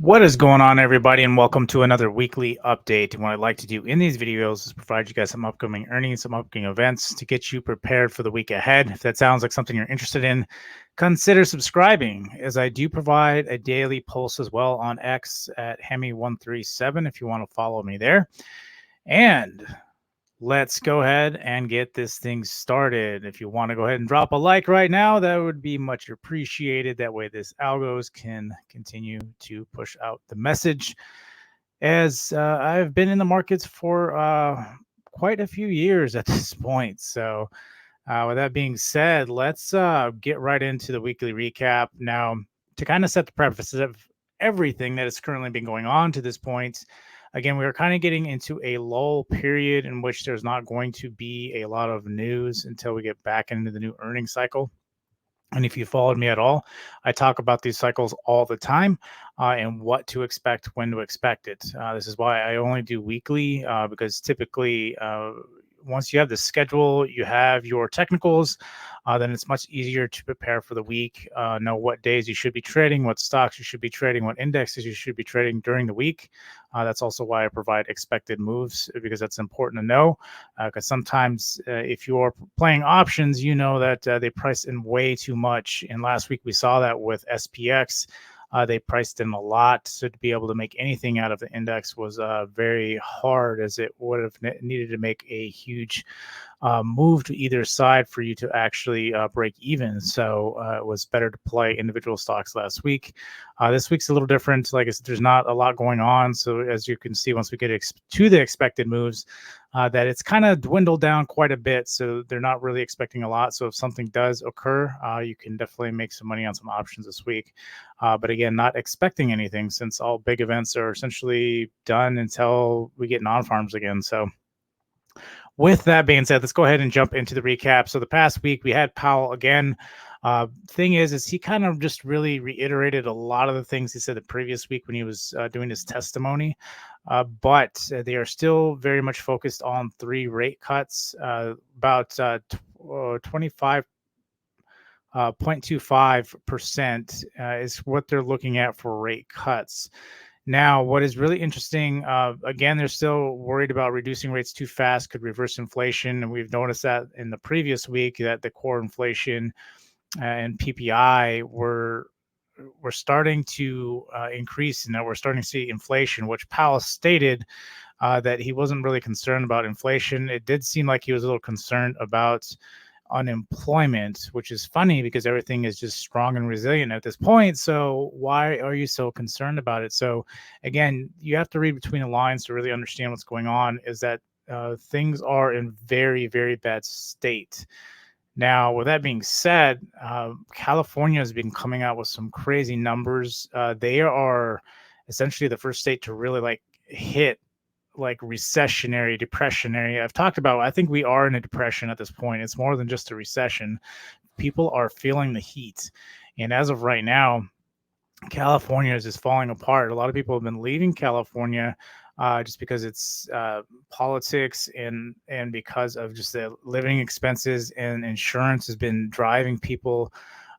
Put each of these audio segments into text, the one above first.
What is going on, everybody, and welcome to another weekly update. And what I'd like to do in these videos is provide you guys some upcoming earnings, some upcoming events to get you prepared for the week ahead. If that sounds like something you're interested in, consider subscribing, as I do provide a daily post as well on X at Hemi137 if you want to follow me there. And let's go ahead and get this thing started. If you want to go ahead and drop a like right now, that would be much appreciated. That way, this algos can continue to push out the message. As I've been in the markets for quite a few years at this point. So, with that being said, let's get right into the weekly recap. Now, to kind of set the prefaces of everything that has currently been going on to this point, again, we are kind of getting into a lull period in which there's not going to be a lot of news until we get back into the new earnings cycle. And if you followed me at all, I talk about these cycles all the time and what to expect, when to expect it. This is why I only do weekly because typically, once you have the schedule, you have your technicals, then it's much easier to prepare for the week, know what days you should be trading, what stocks you should be trading, what indexes you should be trading during the week. That's also why I provide expected moves, because that's important to know. Because sometimes if you're playing options, you know that they price in way too much. And last week we saw that with SPX. They priced in a lot, so to be able to make anything out of the index was very hard, as it would have needed to make a huge move to either side for you to actually break even. So it was better to play individual stocks last week. This week's a little different. Like I said, there's not a lot going on. So as you can see, once we get to the expected moves, that it's kind of dwindled down quite a bit. So they're not really expecting a lot. So if something does occur, you can definitely make some money on some options this week. But again, not expecting anything, since all big events are essentially done until we get non-farms again. So with that being said, let's go ahead and jump into the recap. So the past week we had Powell again. Thing is he kind of just really reiterated a lot of the things he said the previous week when he was doing his testimony. But they are still very much focused on 3 rate cuts, about 25.25% is what they're looking at for rate cuts. Now, what is really interesting, again, they're still worried about reducing rates too fast could reverse inflation. And we've noticed that in the previous week that the core inflation and PPI were starting to increase, and that we're starting to see inflation, which Powell stated that he wasn't really concerned about inflation. It did seem like he was a little concerned about unemployment, which is funny because everything is just strong and resilient at this point. So why are you so concerned about it? So again, you have to read between the lines to really understand what's going on, is that things are in very, very bad state. Now, with that being said, California has been coming out with some crazy numbers. They are essentially the first state to really hit like recessionary, depressionary. I've talked about, I think we are in a depression at this point. It's more than just a recession. People are feeling the heat. And as of right now, California is just falling apart. A lot of people have been leaving California just because it's politics and because of just the living expenses, and insurance has been driving people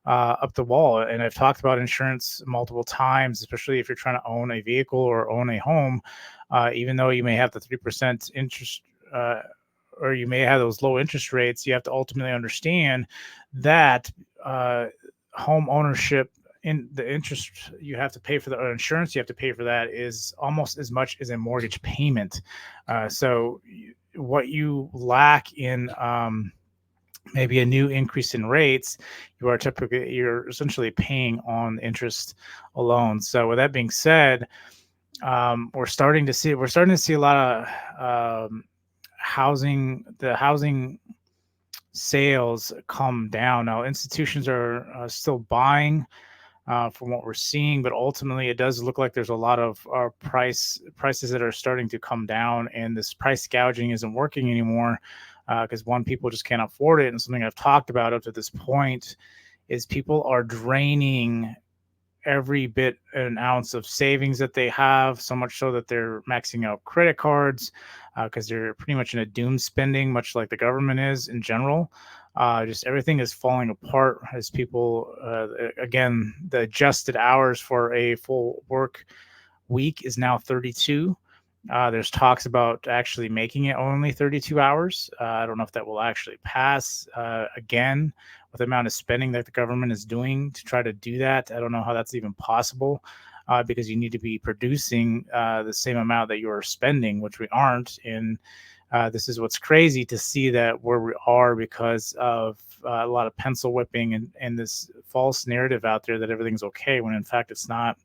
up the wall. And I've talked about insurance multiple times, especially if you're trying to own a vehicle or own a home. Even though you may have the 3% interest, or you may have those low interest rates, you have to ultimately understand that home ownership, in the interest you have to pay for the insurance you have to pay for that is almost as much as a mortgage payment. So what you lack in maybe a new increase in rates, you're essentially paying on interest alone. So with that being said, we're starting to see a lot of housing sales come down. Now institutions are still buying from what we're seeing, but ultimately it does look like there's a lot of prices that are starting to come down, and this price gouging isn't working anymore because people just can't afford it. And something I've talked about up to this point is people are draining every bit an ounce of savings that they have, so much so that they're maxing out credit cards because they're pretty much in a doom spending, much like the government is in general. Just everything is falling apart as people, again, the adjusted hours for a full work week is now 32. There's talks about actually making it only 32 hours. I don't know if that will actually pass. Again, with the amount of spending that the government is doing to try to do that, I don't know how that's even possible, because you need to be producing the same amount that you are spending, which we aren't. And this is what's crazy to see that where we are because of a lot of pencil whipping and this false narrative out there that everything's okay when in fact it's not.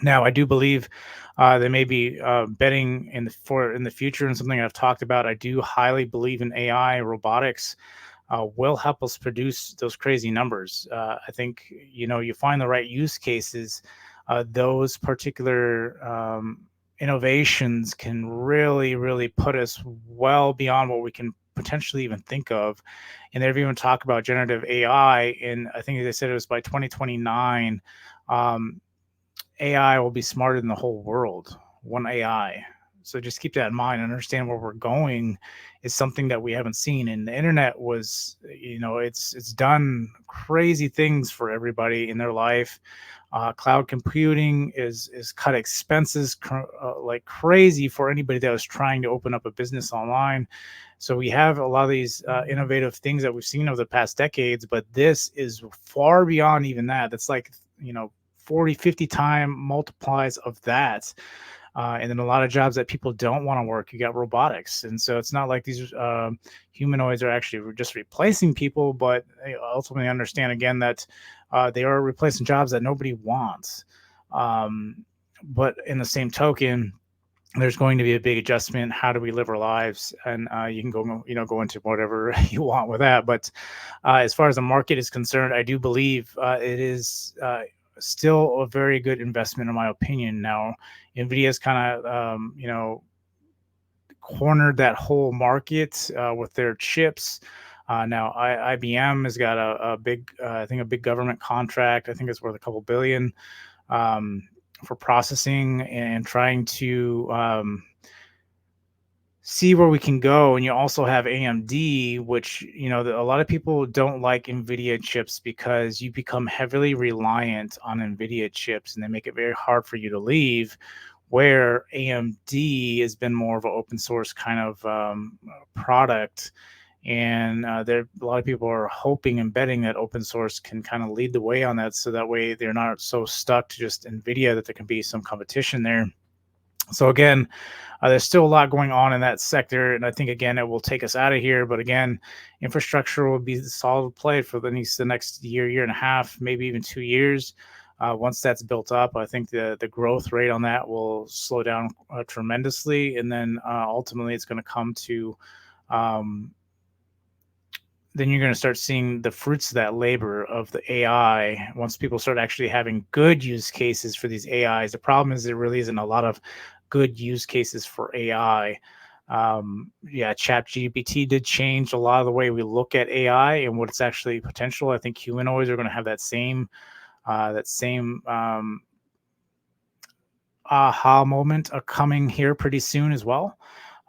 Now, I do believe they may be betting in the future, and something I've talked about. I do highly believe in AI robotics will help us produce those crazy numbers. I think you find the right use cases, those particular innovations can really, really put us well beyond what we can potentially even think of. And they've even talked about generative AI, and I think they said it was by 2029. AI will be smarter than the whole world, one AI. So just keep that in mind and understand where we're going is something that we haven't seen. And the internet was, it's done crazy things for everybody in their life. Cloud computing is cut expenses like crazy for anybody that was trying to open up a business online. So we have a lot of these innovative things that we've seen over the past decades, but this is far beyond even that. That's like, 40, 50 time multiplies of that. And then a lot of jobs that people don't want to work, you got robotics. And so it's not like these humanoids are actually just replacing people, but they ultimately understand again that they are replacing jobs that nobody wants. But in the same token, there's going to be a big adjustment. How do we live our lives? And you can go into whatever you want with that. But as far as the market is concerned, I do believe it is still a very good investment in my opinion. Now, Nvidia's kind of cornered that whole market with their chips. Now, IBM has got a big, I think, a big government contract. I think it's worth a couple billion for processing and trying to see where we can go. And you also have AMD, which a lot of people don't like NVIDIA chips because you become heavily reliant on NVIDIA chips, and they make it very hard for you to leave. Where AMD has been more of an open source kind of product, and a lot of people are hoping and betting that open source can kind of lead the way on that, so that way they're not so stuck to just NVIDIA, that there can be some competition there. So again, there's still a lot going on in that sector, and I think again it will take us out of here. But again, infrastructure will be the solid play for the next year and a half, maybe even 2 years. Once that's built up, I think the growth rate on that will slow down tremendously, and then ultimately it's going to come to then you're going to start seeing the fruits of that labor of the AI once people start actually having good use cases for these AIs. The problem is there really isn't a lot of good use cases for AI. ChatGPT did change a lot of the way we look at AI and what it's actually potential. I think humanoids are going to have that same aha moment coming here pretty soon as well.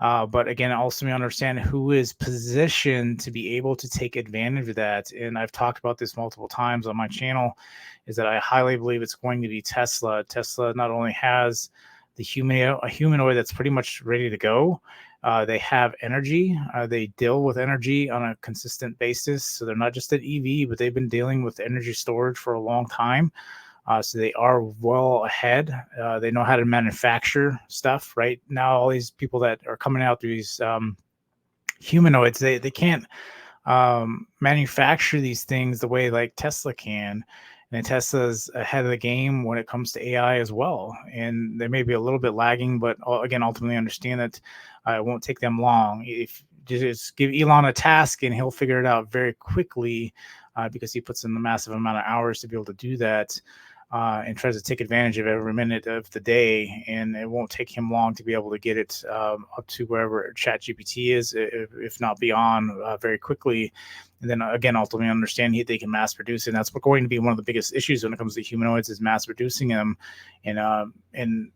But again, also we understand who is positioned to be able to take advantage of that. And I've talked about this multiple times on my channel, is that I highly believe it's going to be Tesla. Tesla not only has a humanoid that's pretty much ready to go. They have energy. They deal with energy on a consistent basis. So they're not just an EV, but they've been dealing with energy storage for a long time. So they are well ahead. They know how to manufacture stuff. Right now, all these people that are coming out through these humanoids, they can't manufacture these things the way like Tesla can. And Tesla's ahead of the game when it comes to AI as well. And they may be a little bit lagging, but again, ultimately understand that it won't take them long. If just give Elon a task and he'll figure it out very quickly, because he puts in a massive amount of hours to be able to do that. And tries to take advantage of every minute of the day, and it won't take him long to be able to get it up to wherever ChatGPT is, if not beyond, very quickly. And then again, ultimately understand they can mass produce it. And that's going to be one of the biggest issues when it comes to humanoids, is mass producing them. And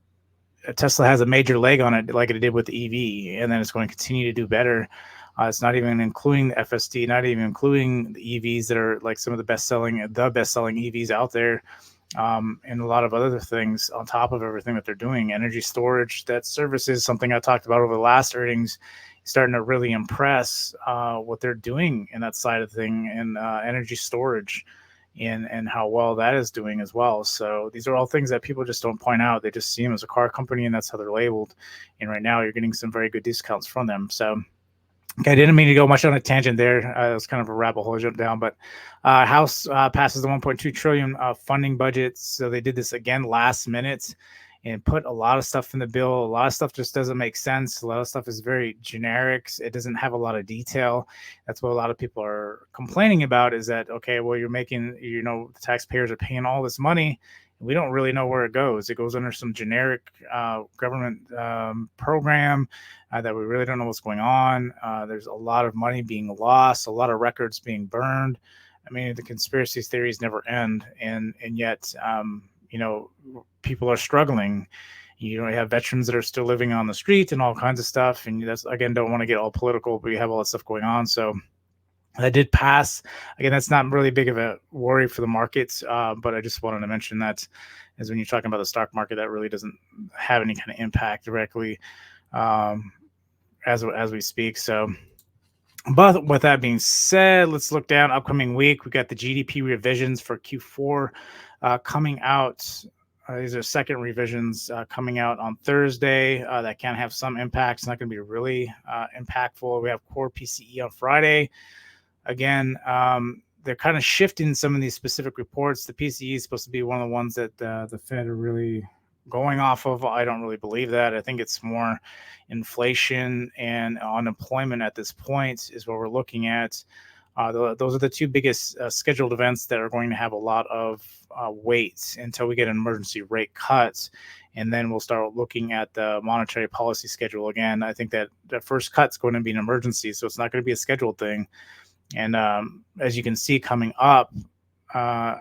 Tesla has a major leg on it, like it did with the EV, and then it's going to continue to do better. It's not even including the FSD, not even including the EVs that are like some of the best selling EVs out there. and a lot of other things on top of everything that they're doing. Energy storage, that service is something I talked about over the last earnings, starting to really impress what they're doing in that side of thing, and energy storage, and how well that is doing as well. So these are all things that people just don't point out. They just see them as a car company, and that's how they're labeled. And right now, you're getting some very good discounts from them. So okay, I didn't mean to go much on a tangent there. It was kind of a rabbit hole jump down, but House passes the 1.2 trillion funding budget. So they did this again last minute and put a lot of stuff in the bill. A lot of stuff just doesn't make sense. A lot of stuff is very generic. It doesn't have a lot of detail. That's what a lot of people are complaining about, is that, okay, well, you're making, the taxpayers are paying all this money. We don't really know where it goes. It goes under some generic government program that we really don't know what's going on. There's a lot of money being lost, a lot of records being burned. I mean, the conspiracy theories never end, and yet, people are struggling. You have veterans that are still living on the street and all kinds of stuff. And that's, again, don't want to get all political, but we have all that stuff going on. So that did pass. Again, that's not really big of a worry for the markets, but I just wanted to mention that, as when you're talking about the stock market, that really doesn't have any kind of impact directly as we speak. So, but with that being said, let's look down upcoming week. We got the GDP revisions for Q4 coming out. These are second revisions coming out on Thursday. That can have some impact. It's not going to be really impactful. We have core PCE on Friday. Again, they're kind of shifting some of these specific reports. The PCE is supposed to be one of the ones that the Fed are really going off of. I don't really believe that. I think it's more inflation and unemployment at this point is what we're looking at. Those are the two biggest scheduled events that are going to have a lot of weight until we get an emergency rate cut. And then we'll start looking at the monetary policy schedule again. I think that the first cut's going to be an emergency, so it's not going to be a scheduled thing. And as you can see coming up, the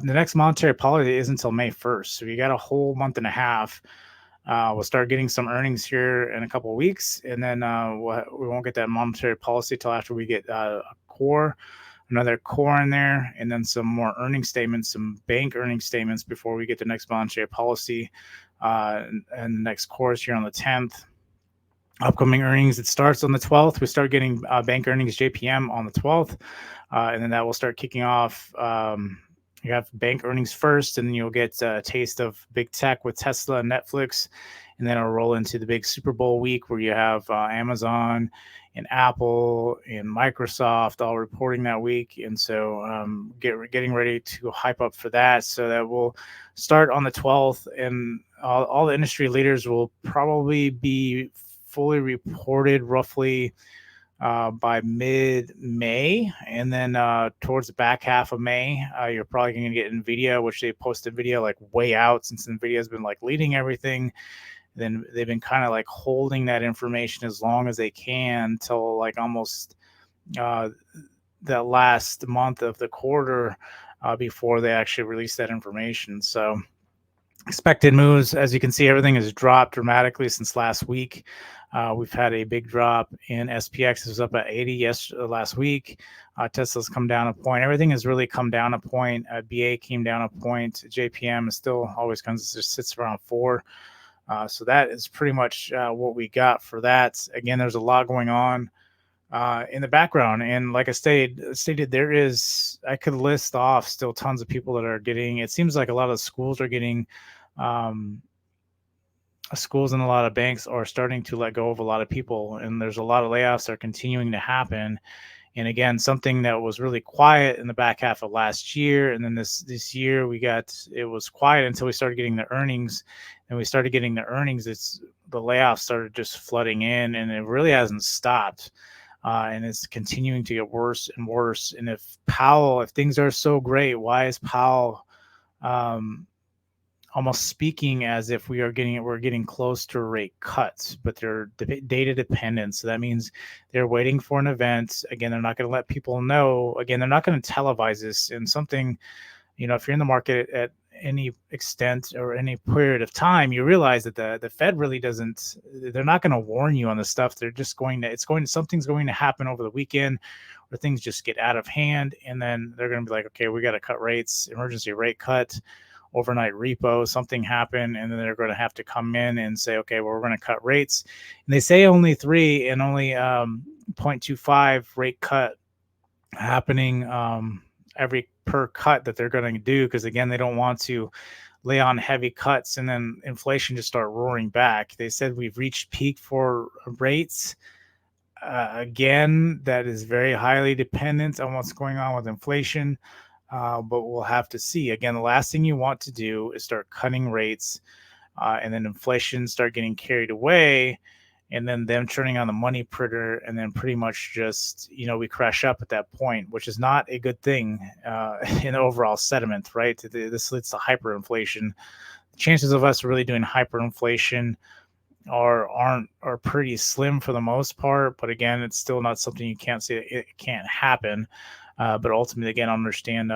next monetary policy is until May 1st. So you got a whole month and a half. We'll start getting some earnings here in a couple of weeks, and then we won't get that monetary policy till after we get another core in there, and then some more earnings statements, some bank earnings statements before we get the next monetary policy and the next course here on the 10th. Upcoming earnings, it starts on the 12th. We start getting bank earnings JPM on the 12th, and then that will start kicking off. You have bank earnings first, and then you'll get a taste of big tech with Tesla and Netflix, and then it'll roll into the big Super Bowl week where you have Amazon and Apple and Microsoft all reporting that week. And so getting ready to hype up for that. So that will start on the 12th, and all the industry leaders will probably be fully reported roughly by mid-May, and then towards the back half of May, you're probably going to get NVIDIA, which they posted NVIDIA like way out, since NVIDIA has been like leading everything. Then they've been kind of like holding that information as long as they can till like almost the last month of the quarter before they actually release that information. So expected moves, as you can see, everything has dropped dramatically since last week. We've had a big drop in SPX. It was up at 80 last week. Tesla's come down a point. Everything has really come down a point. BA came down a point. JPM is still always just sits around 4. So that is pretty much what we got for that. Again, there's a lot going on in the background, and like I stated, there is, I could list off still tons of people that are getting, it seems like a lot of schools are getting schools and a lot of banks are starting to let go of a lot of people, and there's a lot of layoffs that are continuing to happen. And again, something that was really quiet in the back half of last year, and then this year it was quiet until we started getting the earnings. And we started getting the earnings, the layoffs started just flooding in, and it really hasn't stopped. And it's continuing to get worse and worse. And if things are so great, why is Powell almost speaking as if we're getting close to rate cuts? But they're data dependent, so that means they're waiting for an event. Again, they're not going to let people know. Again, they're not going to televise this. And something, if you're in the market at any extent or any period of time, you realize that the Fed really doesn't. They're not going to warn you on this stuff. They're just something's going to happen over the weekend, where things just get out of hand, and then they're going to be like, okay, we got to cut rates, emergency rate cut. overnight repo, something happen, and then they're going to have to come in and say, okay, well, we're going to cut rates. And they say only 3 and only 0.25 rate cut happening every per cut that they're going to do, because again, they don't want to lay on heavy cuts and then inflation just start roaring back. They said we've reached peak for rates. Again, that is very highly dependent on what's going on with inflation, but we'll have to see. Again, the last thing you want to do is start cutting rates, and then inflation start getting carried away, and then them turning on the money printer, and then pretty much just, we crash up at that point, which is not a good thing in the overall sentiment, right? This leads to hyperinflation. The chances of us really doing hyperinflation are pretty slim for the most part, but again, it's still not something you can't say it can't happen. But ultimately, again, understand,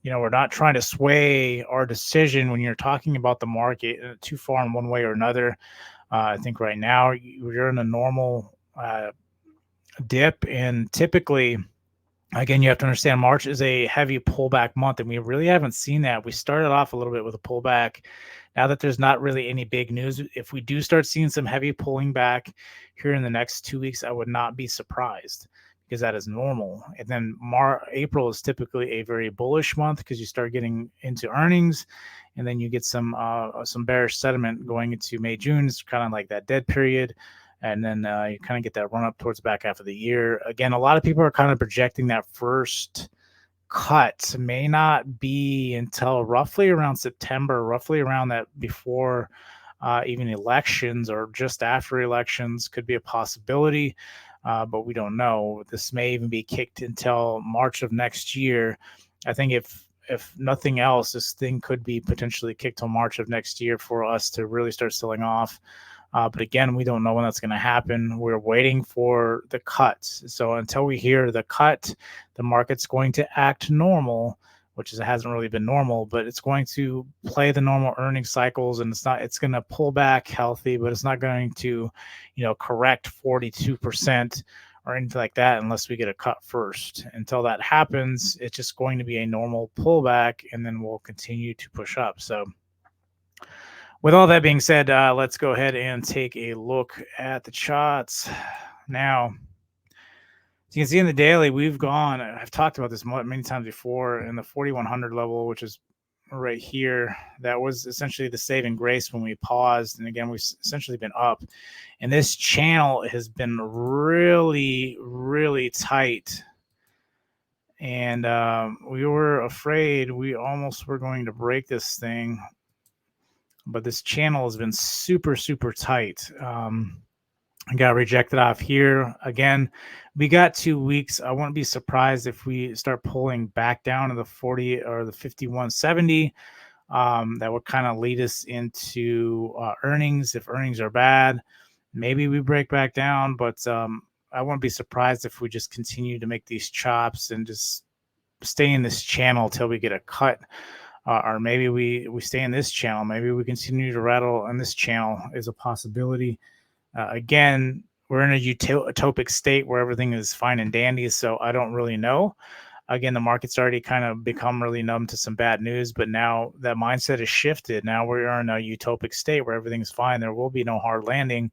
we're not trying to sway our decision when you're talking about the market too far in one way or another. I think right now you're in a normal dip, and typically, again, you have to understand March is a heavy pullback month, and we really haven't seen that. We started off a little bit with a pullback. Now that there's not really any big news, if we do start seeing some heavy pulling back here in the next 2 weeks, I would not be surprised, because that is normal. And then April is typically a very bullish month because you start getting into earnings, and then you get some bearish sentiment going into May, June. It's kind of like that dead period. And then you kind of get that run up towards the back half of the year. Again, a lot of people are kind of projecting that first cut may not be until roughly around September, roughly around that before even elections or just after elections could be a possibility, but we don't know. This may even be kicked until March of next year. I think if nothing else, this thing could be potentially kicked till March of next year for us to really start selling off. But again, we don't know when that's going to happen. We're waiting for the cut. So until we hear the cut, the market's going to act normal, which is, it hasn't really been normal, but it's going to play the normal earnings cycles, and it's going to pull back healthy, but it's not going to, correct 42% or anything like that unless we get a cut first. Until that happens, it's just going to be a normal pullback, and then we'll continue to push up. So with all that being said, let's go ahead and take a look at the charts. Now, as you can see in the daily, we've gone, I've talked about this many times before, in the 4,100 level, which is right here. That was essentially the saving grace when we paused. And again, we've essentially been up. And this channel has been really, really tight. And we were afraid we almost were going to break this thing, but this channel has been super, super tight. I got rejected off here. Again, we got 2 weeks. I wouldn't be surprised if we start pulling back down to the 40 or the 51.70. That would kind of lead us into earnings. If earnings are bad, maybe we break back down, but I wouldn't be surprised if we just continue to make these chops and just stay in this channel till we get a cut. Or maybe we stay in this channel. Maybe we continue to rattle on this channel is a possibility. Again, we're in a utopic state where everything is fine and dandy, so I don't really know. Again, the market's already kind of become really numb to some bad news, but now that mindset has shifted. Now we are in a utopic state where everything's fine. There will be no hard landing,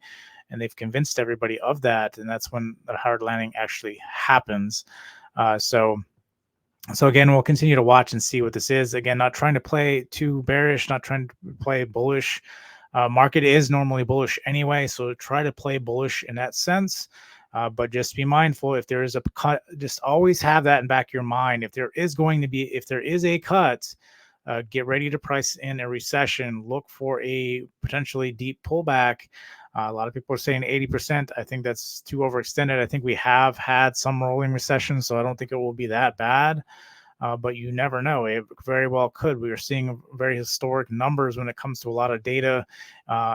and they've convinced everybody of that, and that's when the hard landing actually happens. So again, we'll continue to watch and see what this is. Again, not trying to play too bearish, not trying to play bullish. Market is normally bullish anyway, so try to play bullish in that sense. But just be mindful, if there is a cut, just always have that in back of your mind. If there is a cut, get ready to price in a recession. Look for a potentially deep pullback. A lot of people are saying 80%. I think that's too overextended. I think we have had some rolling recession, so I don't think it will be that bad. But you never know. It very well could. We are seeing very historic numbers when it comes to a lot of data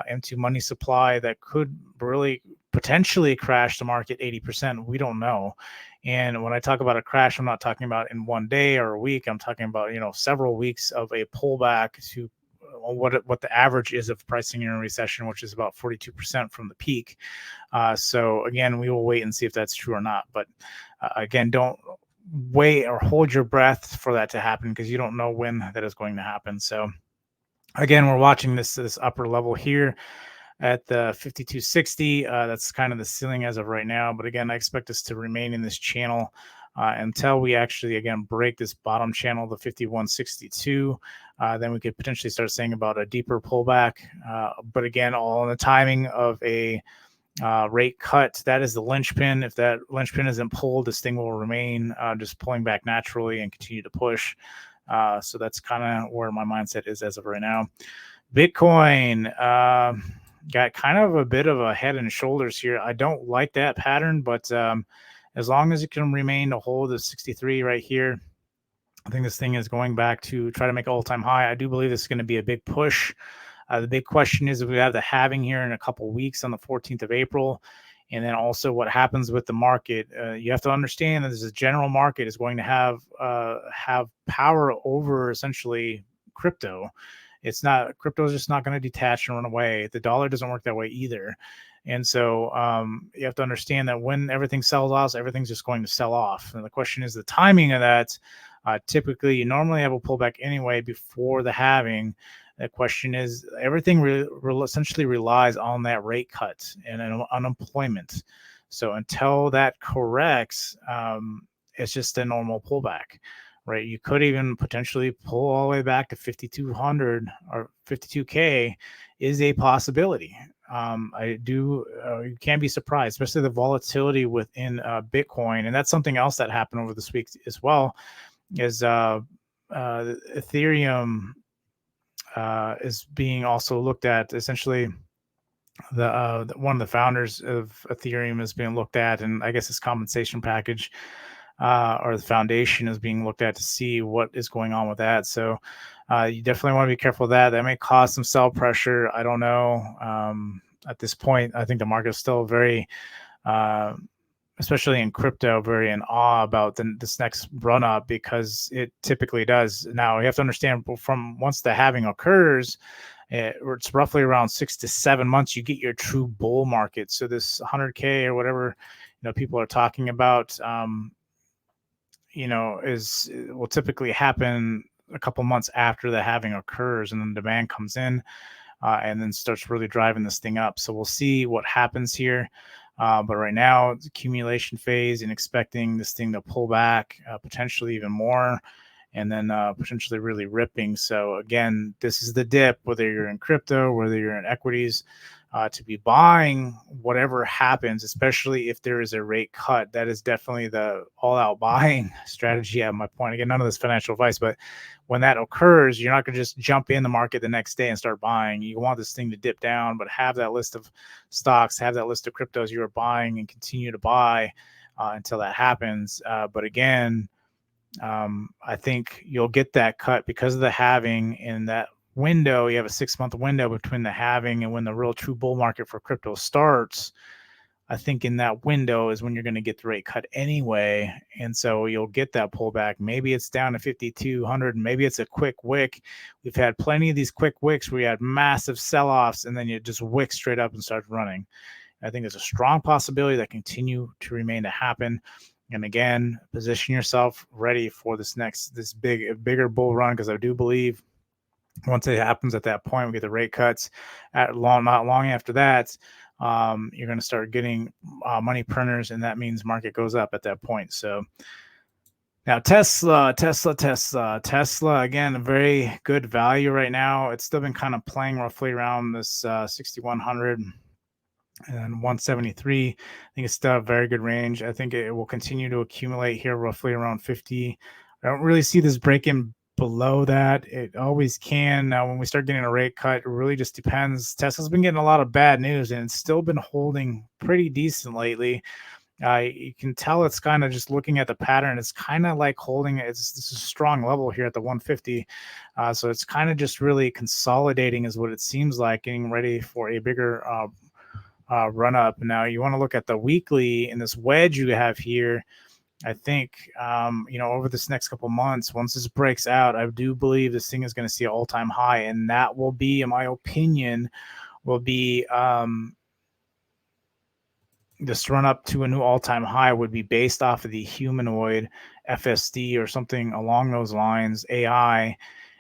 into money supply that could really potentially crash the market 80%. We don't know. And when I talk about a crash, I'm not talking about in one day or a week. I'm talking about, several weeks of a pullback to what the average is of pricing in a recession, which is about 42% from the peak. So again, we will wait and see if that's true or not. But again, don't wait or hold your breath for that to happen, because you don't know when that is going to happen. So Again, we're watching this upper level here at the 5260. That's kind of the ceiling as of right now. But again, I expect us to remain in this channel until we actually, again, break this bottom channel, the 5162. Then we could potentially start saying about a deeper pullback. But again, all in the timing of a rate cut. That is the linchpin. If that linchpin isn't pulled, this thing will remain just pulling back naturally and continue to push. So that's kind of where my mindset is as of right now. Bitcoin got kind of a bit of a head and shoulders here. I don't like that pattern, but as long as it can remain to hold the 63 right here, I think this thing is going back to try to make all-time high. I do believe this is going to be a big push. The big question is if we have the halving here in a couple weeks on the 14th of April, and then also what happens with the market. You have to understand that this general market is going to have power over essentially crypto. It's not, crypto is just not going to detach and run away. The dollar doesn't work that way either. And so you have to understand that when everything sells off, everything's just going to sell off. And the question is the timing of that. Typically, you normally have a pullback anyway before the halving. The question is, everything essentially relies on that rate cut and unemployment. So until that corrects, it's just a normal pullback, right? You could even potentially pull all the way back to 5,200 or 52K is a possibility. You can't be surprised, especially the volatility within Bitcoin. And that's something else that happened over this week as well, is Ethereum is being also looked at. Essentially, one of the founders of Ethereum is being looked at, and I guess his compensation package or the foundation is being looked at to see what is going on with that. So you definitely want to be careful of that. That may cause some sell pressure. I don't know. At this point, I think the market is still very especially in crypto, very in awe about this next run up, because it typically does. Now you have to understand, from once the halving occurs, it's roughly around 6 to 7 months you get your true bull market. So this 100K or whatever people are talking about, will typically happen a couple months after the halving occurs, and then demand comes in and then starts really driving this thing up. So we'll see what happens here. But right now, it's accumulation phase and expecting this thing to pull back potentially even more, and then potentially really ripping. So again, this is the dip, whether you're in crypto, whether you're in equities, to be buying whatever happens, especially if there is a rate cut. That is definitely the all-out buying strategy at my point. Again, none of this financial advice, but when that occurs, you're not going to just jump in the market the next day and start buying. You want this thing to dip down, but have that list of stocks, have that list of cryptos you are buying, and continue to buy until that happens. But again, I think you'll get that cut because of the halving. In that window, you have a 6-month window between the halving and when the real true bull market for crypto starts. I think in that window is when you're going to get the rate cut anyway. And so you'll get that pullback. Maybe it's down to 5,200. Maybe it's a quick wick. We've had plenty of these quick wicks where you had massive sell-offs and then you just wick straight up and start running. I think there's a strong possibility that continue to remain to happen. And again, position yourself ready for this bigger bull run, because I do believe once it happens at that point, we get the rate cuts. Not long after that, you're going to start getting money printers, and that means market goes up at that point. So now Tesla, again, a very good value right now. It's still been kind of playing roughly around this 6,100 and 173. I think it's still a very good range. I think it will continue to accumulate here roughly around 50. I don't really see this breaking below that. It always can. Now, when we start getting a rate cut, it really just depends. Tesla's been getting a lot of bad news, and it's still been holding pretty decent lately. You can tell it's kind of just looking at the pattern. It's kind of like holding. This is a strong level here at the 150. So it's kind of just really consolidating is what it seems like, getting ready for a bigger run up. Now you want to look at the weekly in this wedge you have here. I think, over this next couple months, once this breaks out, I do believe this thing is going to see an all-time high. And that will be, in my opinion, this run up to a new all-time high would be based off of the humanoid FSD or something along those lines, AI,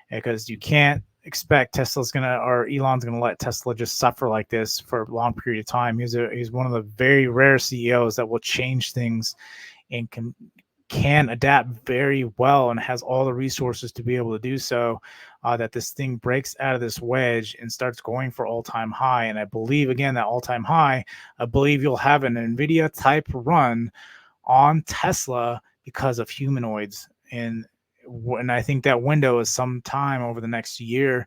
because you can't expect Tesla's gonna, or Elon's gonna let Tesla just suffer like this for a long period of time. He's one of the very rare CEOs that will change things and can adapt very well and has all the resources to be able to do so. That this thing breaks out of this wedge and starts going for all-time high. And I believe, again, that all-time high, I believe you'll have an NVIDIA type run on Tesla because of humanoids. And I think that window is sometime over the next year.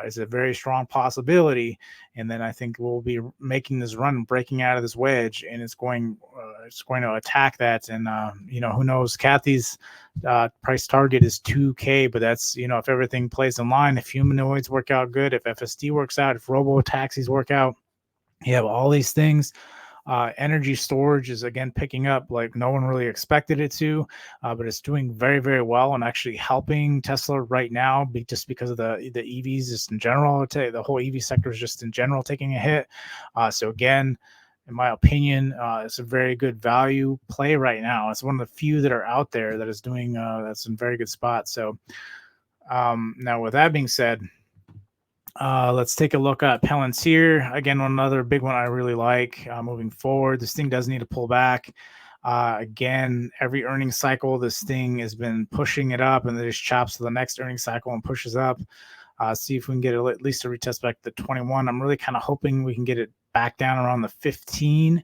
Is a very strong possibility. And then I think we'll be making this run, breaking out of this wedge, and it's going to attack that. And who knows? Kathy's price target is 2K, but that's, if everything plays in line, if humanoids work out good, if FSD works out, if robo taxis work out, you have all these things. Energy storage is again picking up like no one really expected it to, but it's doing very, very well and actually helping Tesla right now, just because of the EVs just in general. The whole EV sector is just in general taking a hit. So again, in my opinion, it's a very good value play right now. It's one of the few that are out there that is doing that's in very good spot. So now with that being said, let's take a look at Palantir. Again, another big one I really like moving forward. This thing does need to pull back. Again, every earnings cycle, this thing has been pushing it up, and then just chops to the next earnings cycle and pushes up. See if we can get at least a retest back to 21. I'm really kind of hoping we can get it back down around the 15.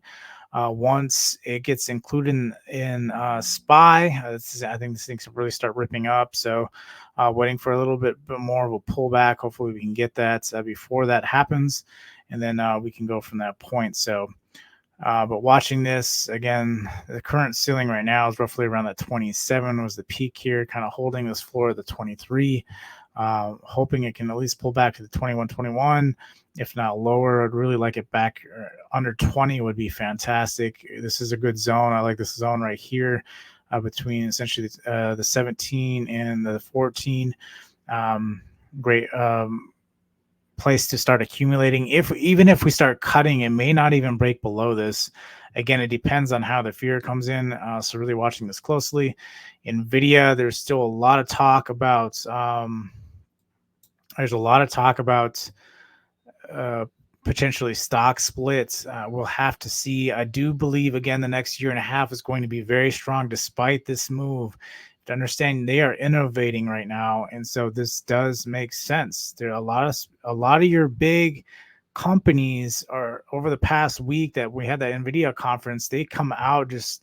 Once it gets included in SPY, I think this thing can really start ripping up. So waiting for a little bit more of a pullback. Hopefully we can get that before that happens, and then we can go from that point. So but watching this, again, the current ceiling right now is roughly around that 27 was the peak here, kind of holding this floor at the 23. Hoping it can at least pull back to the 21. If not lower, I'd really like it back under 20 would be fantastic. This is a good zone. I like this zone right here between essentially the 17 and the 14. Great place to start accumulating. Even if we start cutting, it may not even break below this. Again, it depends on how the fear comes in. So really watching this closely. NVIDIA, there's still a lot of talk about potentially stock splits. We'll have to see. I do believe, again, the next year and a half is going to be very strong despite this move. To understand, they are innovating right now, and so this does make sense. There are a lot of your big companies are, over the past week that we had that NVIDIA conference, they come out just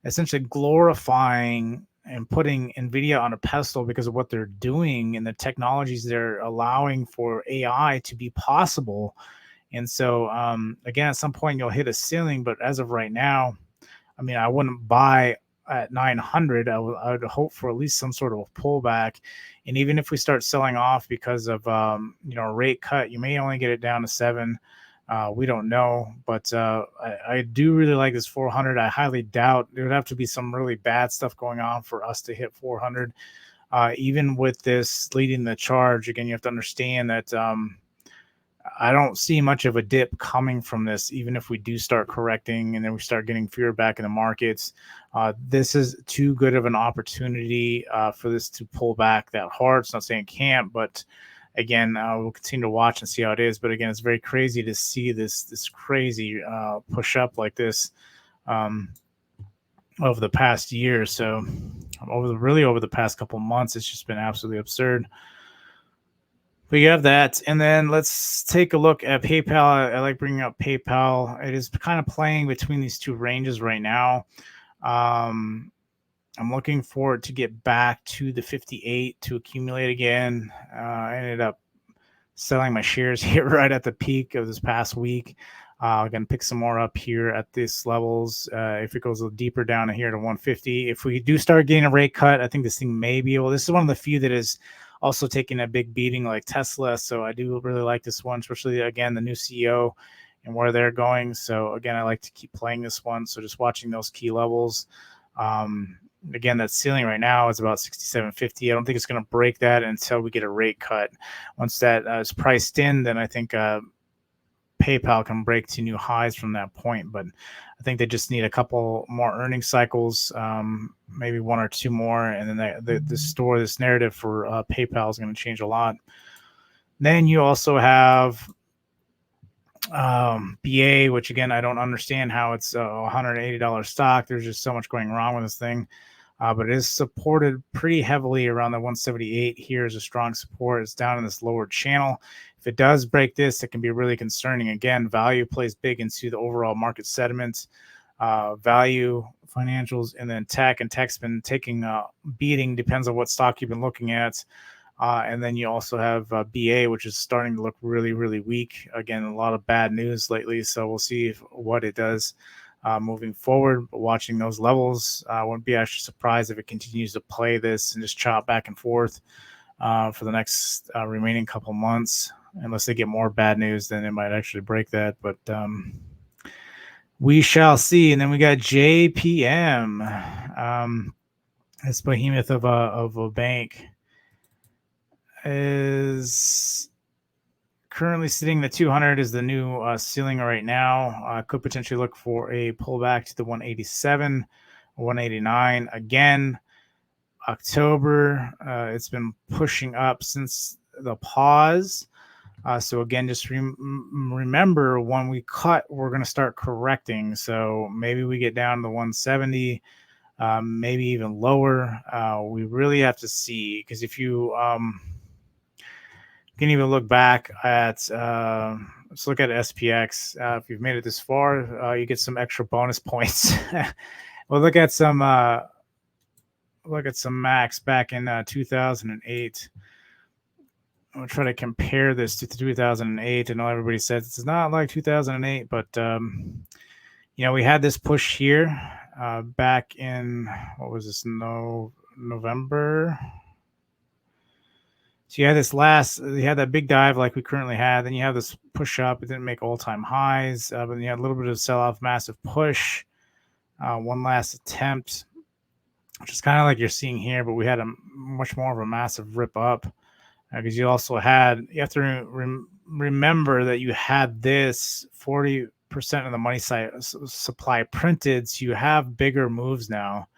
essentially glorifying and putting NVIDIA on a pedestal because of what they're doing and the technologies they're allowing for AI to be possible. And so, again, at some point you'll hit a ceiling, but as of right now, I mean, I wouldn't buy at 900. I would hope for at least some sort of a pullback. And even if we start selling off because of, a rate cut, you may only get it down to 7. We don't know, but I do really like this 400. I highly doubt there would have to be some really bad stuff going on for us to hit 400. Even with this leading the charge, again, you have to understand that I don't see much of a dip coming from this, even if we do start correcting and then we start getting fear back in the markets. This is too good of an opportunity for this to pull back that hard. It's not saying it can't, but again, we'll continue to watch and see how it is. But again, it's very crazy to see this crazy push up like this over the past year. So over the past couple months, it's just been absolutely absurd. But you have that. And then let's take a look at PayPal. I like bringing up PayPal. It is kind of playing between these two ranges right now. I'm looking forward to get back to the 58 to accumulate again. I ended up selling my shares here right at the peak of this past week. I'm going to pick some more up here at these levels. If it goes a little deeper down here to 150, if we do start getting a rate cut, I think this thing may be able. This is one of the few that is also taking a big beating like Tesla. So I do really like this one, especially, again, the new CEO and where they're going. So again, I like to keep playing this one. So just watching those key levels. Again, that ceiling right now is about 67.50. I don't think it's going to break that until we get a rate cut. Once that is priced in, then I think PayPal can break to new highs from that point. But I think they just need a couple more earnings cycles, maybe one or two more, and then this narrative for PayPal is going to change a lot. Then you also have BA, which again, I don't understand how it's a $180 stock. There's just so much going wrong with this thing. But it is supported pretty heavily around the 178. Here is a strong support. It's down in this lower channel. If it does break this, it can be really concerning. Again, value plays big into the overall market sentiment. Value, financials, and then tech. And tech's been taking a beating, depends on what stock you've been looking at. And then you also have BA, which is starting to look really, really weak. Again, a lot of bad news lately. So we'll see what it does moving forward. But watching those levels, I wouldn't be actually surprised if it continues to play this and just chop back and forth for the next remaining couple months. Unless they get more bad news, then it might actually break that. But we shall see. And then we got JPM, this behemoth of a bank, is currently sitting the 200 is the new ceiling right now. Could potentially look for a pullback to the 187, 189 again. October, it's been pushing up since the pause. So again, just remember when we cut, we're going to start correcting. So maybe we get down to the 170, maybe even lower. We really have to see, because if you can even look back at, let's look at SPX. If you've made it this far, you get some extra bonus points. We'll look at some max back in 2008. I'll try to compare this to 2008. I know everybody says it's not like 2008, but we had this push here back in, what was this, November. So you had that big dive like we currently had. Then you have this push up. It didn't make all-time highs, but then you had a little bit of sell-off, massive push, one last attempt, which is kind of like you're seeing here, but we had a much more of a massive rip up, because you have to remember that you had this 40% of the money supply printed, so you have bigger moves now.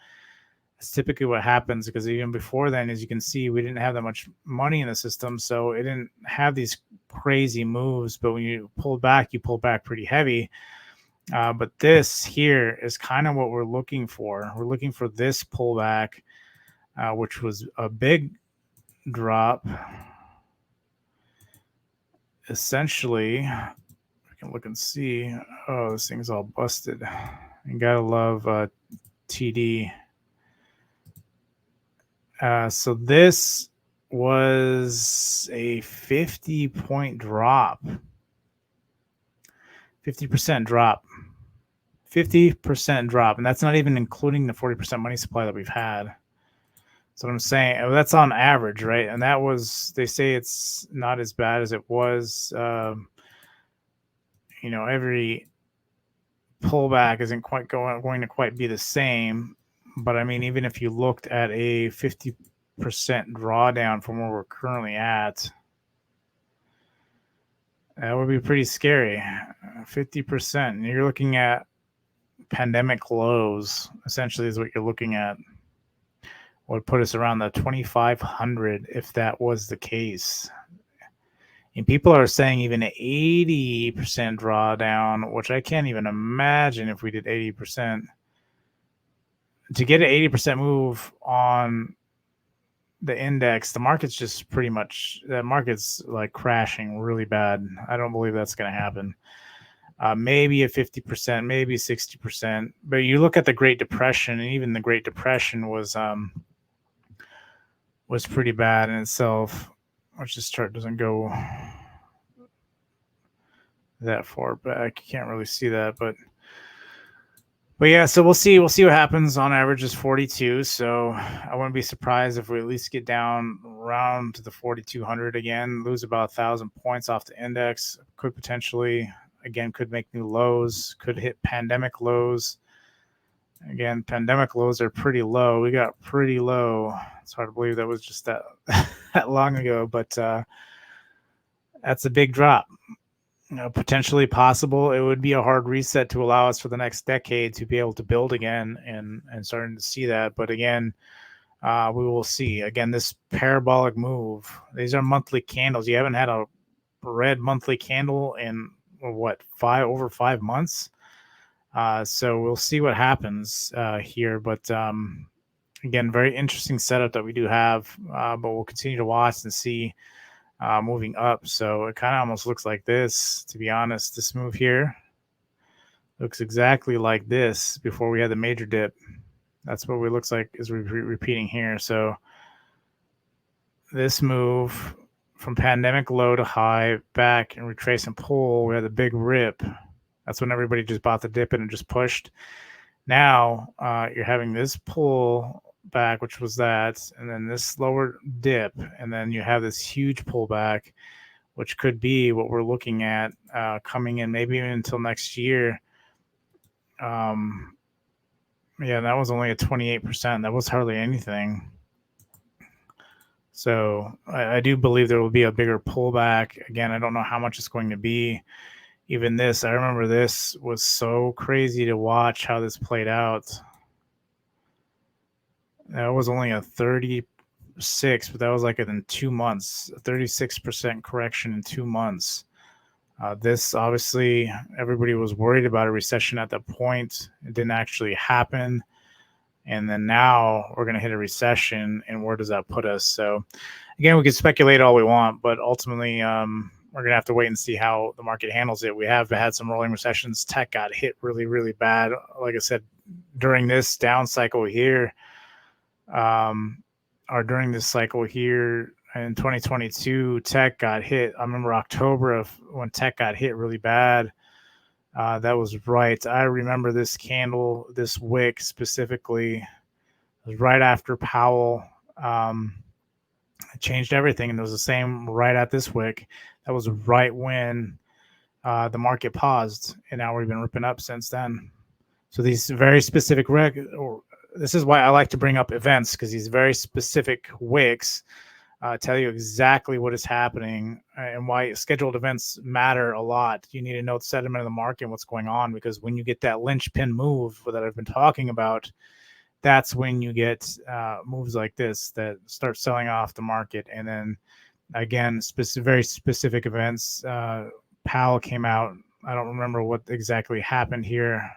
It's typically what happens, because even before then, as you can see, we didn't have that much money in the system, so it didn't have these crazy moves. But when you pull back, you pull back pretty heavy. But this here is kind of what we're looking for. We're looking for this pullback, which was a big drop. Essentially, we can look and see. Oh, this thing's all busted. You gotta love TD. So this was a 50-point drop. 50% drop. 50% drop. And that's not even including the 40% money supply that we've had. That's what I'm saying. That's on average, right? And that was, they say it's not as bad as it was. Every pullback isn't quite going to quite be the same. But I mean, even if you looked at a 50% drawdown from where we're currently at, that would be pretty scary. 50%. And you're looking at pandemic lows, essentially, is what you're looking at. Would put us around the 2,500 if that was the case. And people are saying even an 80% drawdown, which I can't even imagine if we did 80%. To get an 80% move on the index, the market's like crashing really bad. I don't believe that's going to happen. Maybe a 50%, maybe 60%. But you look at the Great Depression, and even the Great Depression was pretty bad in itself. Which this chart doesn't go that far back. You can't really see that, but yeah, so we'll see what happens. On average is 42, so I wouldn't be surprised if we at least get down around to the 4,200 again, lose about 1,000 points off the index. Could potentially, again, could make new lows, could hit pandemic lows. Again, pandemic lows are pretty low. We got pretty low. It's hard to believe that was just that that long ago, but that's a big drop. Potentially possible. It would be a hard reset to allow us for the next decade to be able to build again, and starting to see that. But again, We will see. Again, this parabolic move. These are monthly candles. You haven't had a red monthly candle in what, over 5 months. So we'll see what happens here. But again, very interesting setup that we do have. But we'll continue to watch and see moving up. So it kind of almost looks like this, to be honest. This move here looks exactly like this before we had the major dip. That's what it looks like is repeating here. So this move from pandemic low to high, back and retrace and pull, we had the big rip. That's when everybody just bought the dip and just pushed. Now you're having this pull back, which was that, and then this lower dip, and then you have this huge pullback, which could be what we're looking at coming in maybe even until next year. Yeah, that was only at 28%. That was hardly anything. So I do believe there will be a bigger pullback. Again, I don't know how much it's going to be. Even this, I remember this was so crazy to watch how this played out. That was only a 36, but that was like in 2 months, a 36% correction in 2 months. This obviously, everybody was worried about a recession at that point. It didn't actually happen. And then now we're going to hit a recession, and where does that put us? So again, we can speculate all we want, but ultimately we're going to have to wait and see how the market handles it. We have had some rolling recessions. Tech got hit really, really bad. Like I said, during this down cycle here, or during this cycle here in 2022, tech got hit. I remember October of when tech got hit really bad. That was right. I remember this candle, this wick specifically. It was right after Powell changed everything, and it was the same right at this wick. That was right when the market paused, and now we've been ripping up since then. So these very specific this is why I like to bring up events, because these very specific wicks tell you exactly what is happening and why scheduled events matter a lot. You need to know the sentiment of the market and what's going on, because when you get that linchpin move that I've been talking about, that's when you get moves like this that start selling off the market. And then again, very specific events. Powell came out. I don't remember what exactly happened here.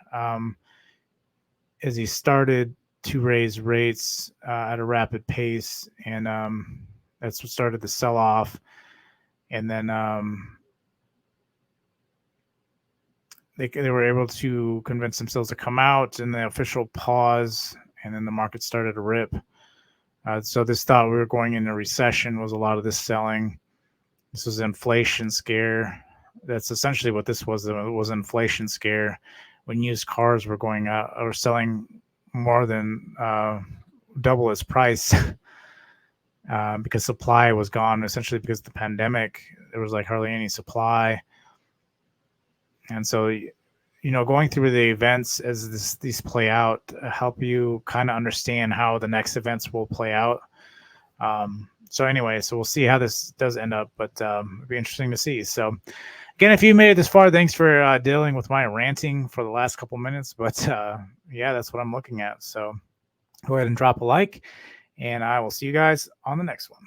As he started to raise rates at a rapid pace, and that's what started the sell-off. And then they were able to convince themselves to come out in the official pause, and then the market started to rip. So this thought we were going into recession was a lot of this selling. This was an inflation scare. That's essentially what this was. It was an inflation scare when used cars were going out or selling more than double its price because supply was gone, essentially because of the pandemic. There was like hardly any supply. And so, going through the events as these play out help you kind of understand how the next events will play out. So anyway, so we'll see how this does end up, but it'll be interesting to see. So again, if you made it this far, thanks for dealing with my ranting for the last couple minutes. But yeah, that's what I'm looking at. So go ahead and drop a like, and I will see you guys on the next one.